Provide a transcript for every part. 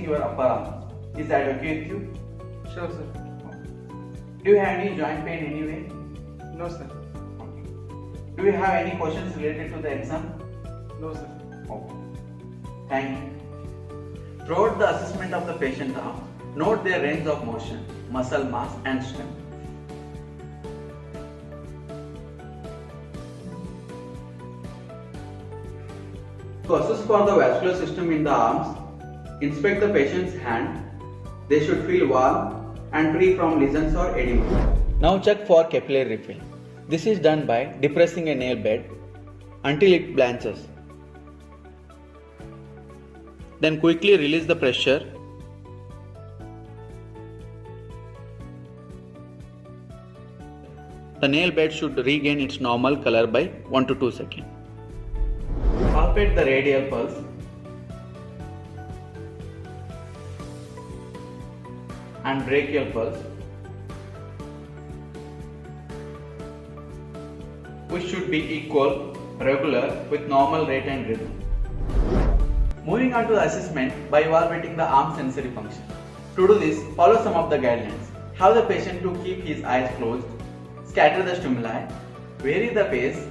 your upper arm. Is that okay with you? Sure, sir. Do you have any joint pain anyway? No, sir. Do you have any questions related to the exam? No, sir. Okay. Thank you. Throughout the assessment of the patient arm, note their range of motion, muscle mass and strength. To assess for the vascular system in the arms, inspect the patient's hand. They should feel warm and free from lesions or edema. Now check for capillary refill. This is done by depressing a nail bed until it blanches. Then quickly release the pressure. The nail bed should regain its normal color by 1 to 2 seconds. Palpate the radial pulse. And brachial pulse, which should be equal, regular, with normal rate and rhythm. Moving on to the assessment by evaluating the arm sensory function. To do this, follow some of the guidelines. Have the patient to keep his eyes closed, scatter the stimuli, vary the pace,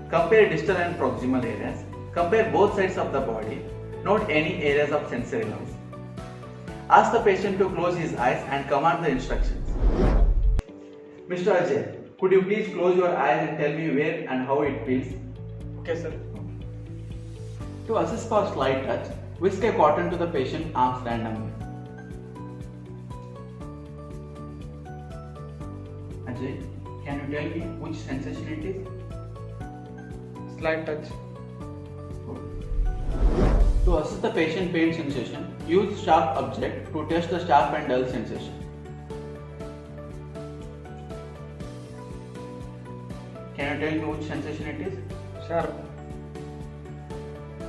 compare distal and proximal areas, compare both sides of the body, note any areas of sensory loss. Ask the patient to close his eyes and command the instructions. Mr. Ajay, could you please close your eyes and tell me where and how it feels? Okay, sir. To assess for slight touch, whisk a cotton to the patient's arms randomly. Ajay, can you tell me which sensation it is? Slight touch. To assess the patient pain sensation, use sharp object to test the sharp and dull sensation. Can you tell me which sensation it is? Sharp.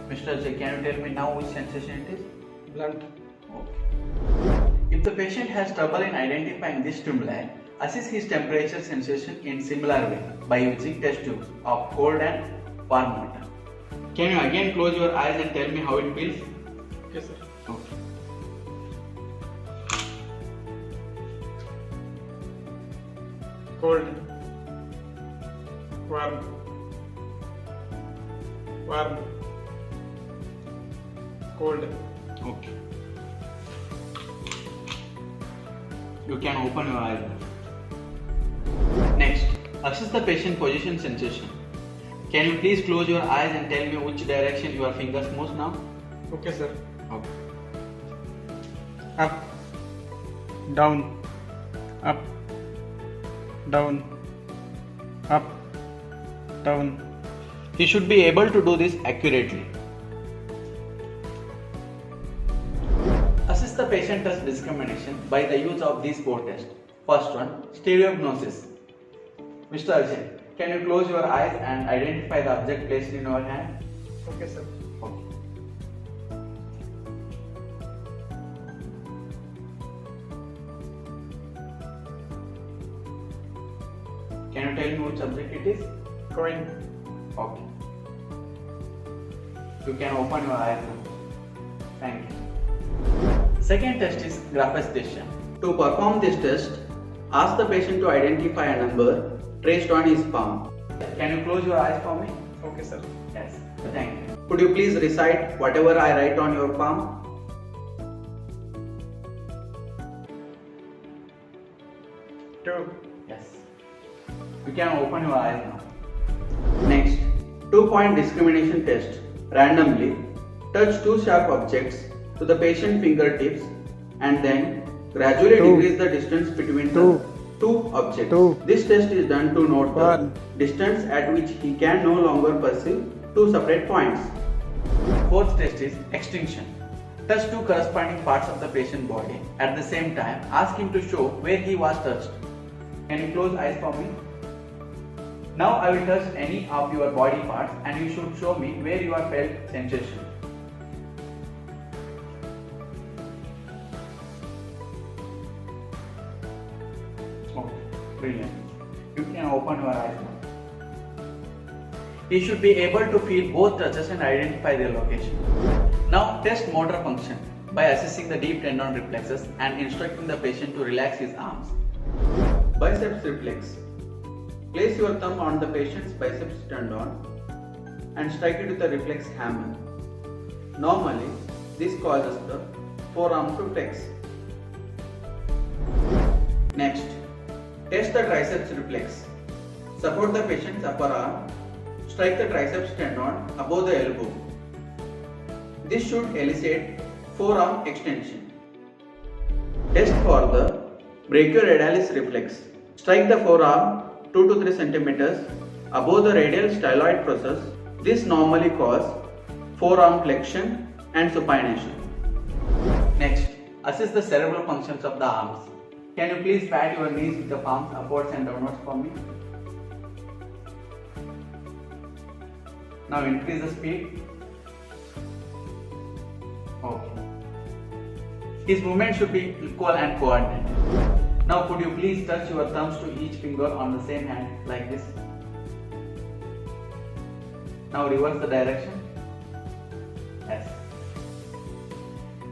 Mr. J, can you tell me now which sensation it is? Blunt. Okay. If the patient has trouble in identifying this stimuli, assess his temperature sensation in similar way by using test tubes of cold and warm water. Can you again close your eyes and tell me how it feels? Okay, sir. Okay. Cold. Warm. Warm. Cold. Okay. You can open your eyes. Next, assess the patient position sensation. Can you please close your eyes and tell me which direction your fingers move now? Okay, sir. Okay. Up. Down. Up. Down. Up. Down. He should be able to do this accurately. Assess the patient touch discrimination by the use of these 4 tests. First one, stereognosis. Mr. Ajay, can you close your eyes and identify the object placed in your hand? Okay, sir. Okay. Can you tell me which object it is? Coin. Okay. You can open your eyes now. Thank you. Second test is graphesthesia. To perform this test, ask the patient to identify a number traced on his palm. Can you close your eyes for me? Okay, sir. Yes. Thank you. Could you please recite whatever I write on your palm? Two. Yes. You can open your eyes now. Next, 2-point discrimination test. Randomly, touch 2 sharp objects to the patient fingertips and then gradually decrease the distance between the 2 objects. This test is done to note the distance at which he can no longer perceive 2 separate points. Fourth test is extinction. Touch 2 corresponding parts of the patient body. At the same time, ask him to show where he was touched. Can you close eyes for me? Now I will touch any of your body parts and you should show me where you have felt sensation. Oh, brilliant. You can open your eyes now. He should be able to feel both touches and identify their location. Now test motor function. by assessing the deep tendon reflexes and instructing the patient to relax his arms. Biceps reflex. Place your thumb on the patient's biceps tendon and strike it with a reflex hammer. Normally, this causes the forearm to flex. Next, test the triceps reflex. Support the patient's upper arm. Strike the triceps tendon above the elbow. This should elicit forearm extension. Test for the brachioradialis reflex. Strike the forearm 2 to 3 cm above the radial styloid process. This normally causes forearm flexion and supination. Next, assess the cerebral functions of the arms. Can you please pat your knees with the palms upwards and downwards for me? Now increase the speed. Okay. His movement should be equal and coordinated. Now could you please touch your thumbs to each finger on the same hand like this. Now reverse the direction. Yes.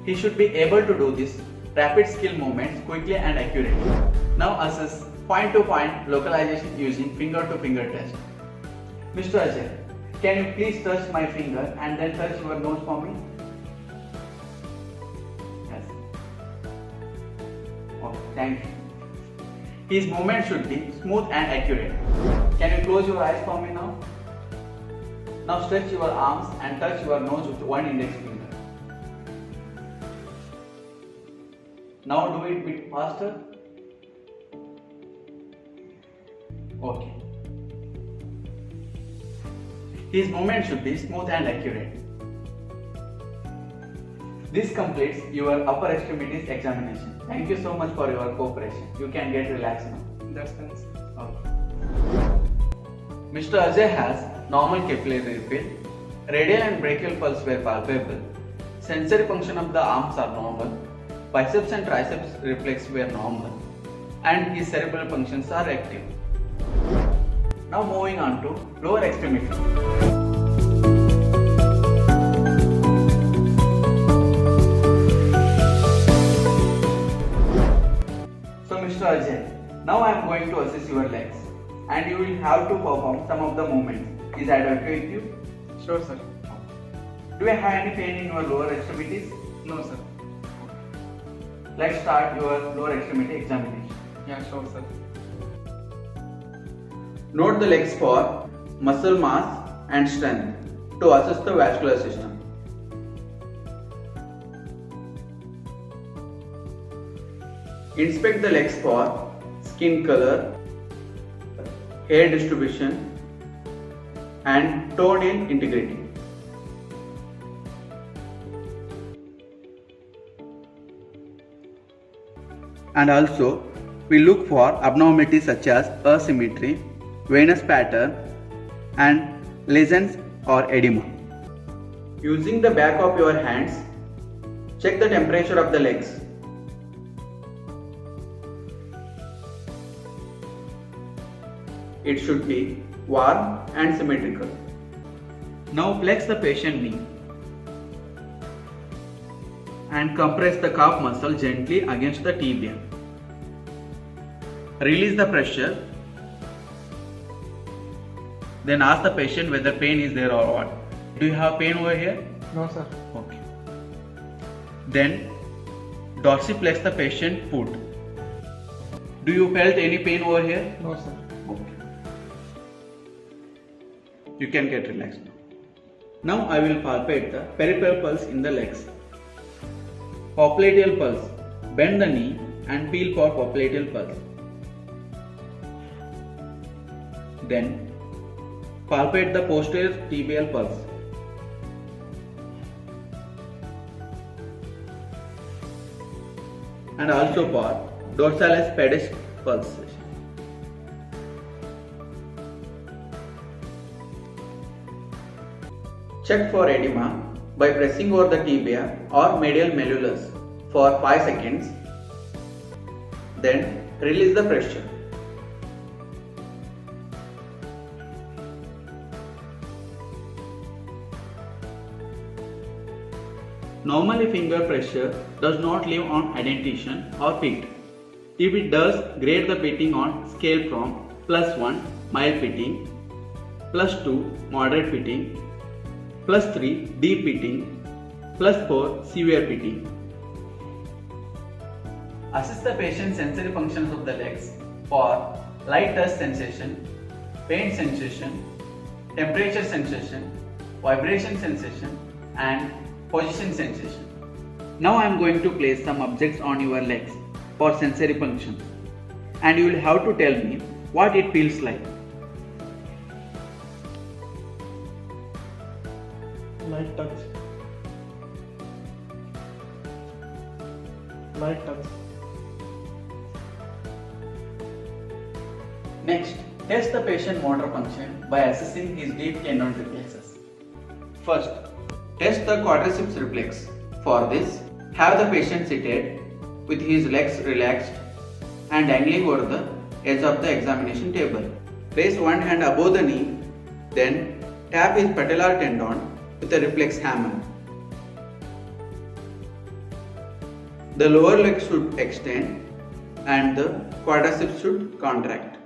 He should be able to do this rapid skill movements quickly and accurately. Now assess point-to-point localization using finger-to-finger test. Mr. Ajay, can you please touch my finger and then touch your nose for me? Yes. Okay, thank you. His movement should be smooth and accurate. Can you close your eyes for me now? Now stretch your arms and touch your nose with one index finger. Now do it a bit faster. Okay. His movement should be smooth and accurate. This completes your upper extremities examination. Thank you so much for your cooperation. You can get relaxed now. That's nice. Okay. Mr. Ajay has normal capillary refill. Radial and brachial pulse were palpable. Sensory function of the arms are normal. Biceps and triceps reflex were normal. And his cerebral functions are active. Now moving on to lower extremity. So Mr. Ajay, now I am going to assess your legs and you will have to perform some of the movements. Is that okay with you? Sure, sir. Do you have any pain in your lower extremities? No, sir. Let's start your lower extremity examination. Yeah, sure, sir. Note the legs for muscle mass and strength to assess the vascular system. Inspect the legs for skin color, hair distribution and toenail integrity. And also, we look for abnormalities such as asymmetry, venous pattern and lesions or edema. Using the back of your hands, check the temperature of the legs. It should be warm and symmetrical. Now flex the patient knee and compress the calf muscle gently against the tibia. Release the pressure. Then ask the patient whether pain is there or what. Do you have pain over here? No, sir. Okay. Then dorsiflex the patient foot. Do you felt any pain over here? No, sir. Okay. You can get relaxed now. Now I will palpate the peripheral pulse in the legs. Popliteal pulse. Bend the knee and feel for popliteal pulse. Then palpate the posterior tibial pulse. And also for dorsalis pedis pulse. Check for edema by pressing over the tibia or medial malleolus for 5 seconds. Then release the pressure. Normally finger pressure does not leave on indentation or pit. If it does, grade the pitting on scale from +1 mild pitting, +2 moderate pitting, +3 deep pitting, +4 severe pitting. Assess the patient's sensory functions of the legs for light touch sensation, pain sensation, temperature sensation, vibration sensation and position sensation. Now I am going to place some objects on your legs for sensory functions and you will have to tell me what it feels like. Light touch. Light touch. Next, test the patient motor function by assessing his deep tendon reflexes. First, test the quadriceps reflex. For this, have the patient seated with his legs relaxed and dangling over the edge of the examination table. Place one hand above the knee, then tap his patellar tendon with a reflex hammer. The lower leg should extend and the quadriceps should contract.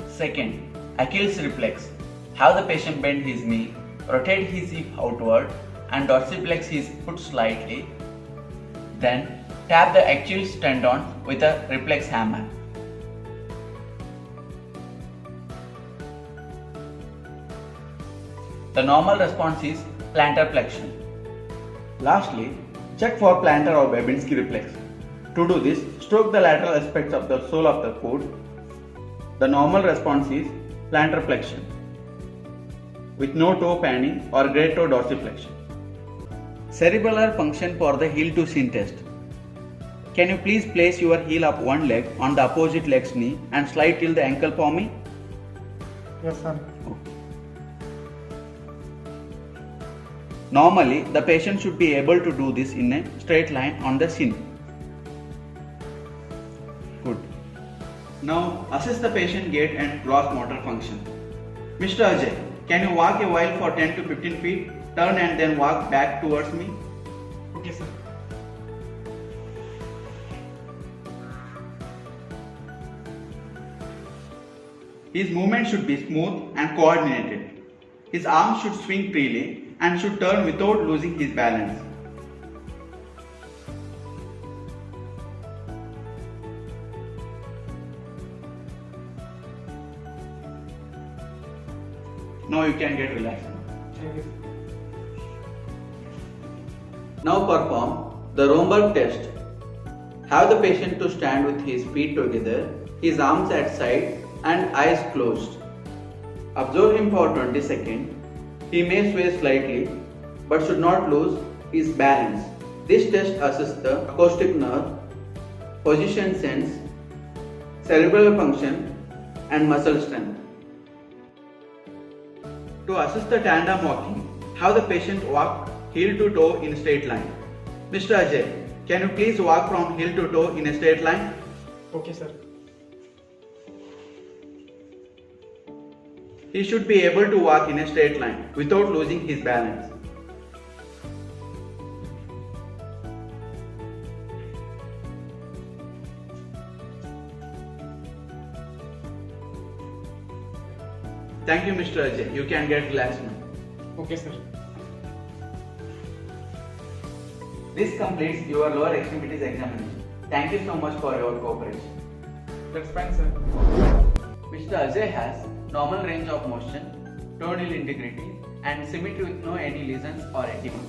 Second, Achilles reflex. Have the patient bend his knee, rotate his hip outward and dorsiflex his foot slightly. Then tap the Achilles tendon with a reflex hammer. The normal response is plantar flexion. Lastly, check for plantar or Babinski reflex. To do this, stroke the lateral aspects of the sole of the foot. The normal response is plantar flexion with no toe panning or great toe dorsiflexion. Cerebellar function for the heel to shin test. Can you please place your heel of one leg on the opposite leg's knee and slide till the ankle for me? Yes, sir. Normally, the patient should be able to do this in a straight line on the shin. Good. Now, assess the patient gait and gross motor function. Mr. Ajay, can you walk a while for 10 to 15 feet, turn and then walk back towards me? Okay, sir. His movement should be smooth and coordinated. His arms should swing freely and should turn without losing his balance. Now you can get relaxed. Thank you. Now perform the Romberg test. Have the patient to stand with his feet together, his arms at side and eyes closed. Observe him for 20 seconds. He may sway slightly but should not lose his balance. This test assesses the acoustic nerve, position sense, cerebral function and muscle strength. To assess the tandem walking, have the patient walk heel to toe in a straight line. Mr. Ajay, can you please walk from heel to toe in a straight line? Okay, sir. He should be able to walk in a straight line without losing his balance. Thank you, Mr. Ajay. You can get relaxed now. Okay, sir. This completes your lower extremities examination. Thank you so much for your cooperation. That's fine, sir. Mr. Ajay has normal range of motion, toenail integrity and symmetry with no any lesions or edema.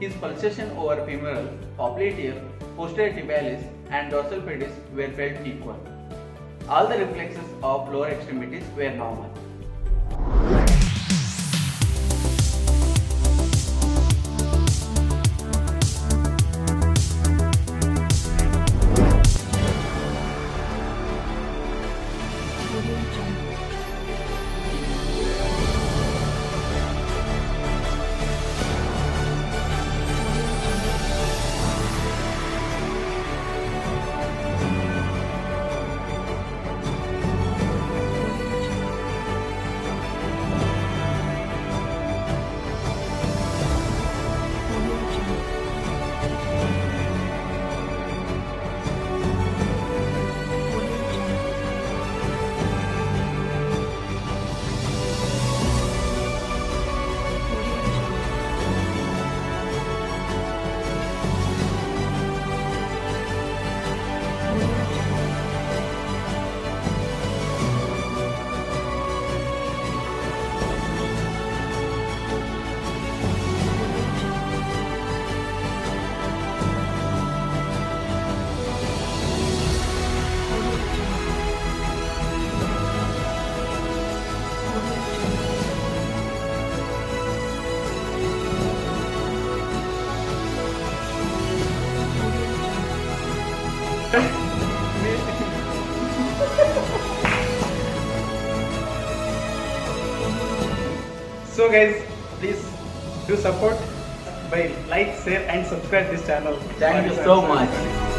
His pulsation over femoral, popliteal, posterior tibialis and dorsal pedis were felt equal. All the reflexes of lower extremities were normal. So guys, please do support by like, share and subscribe this channel. Thank you so much.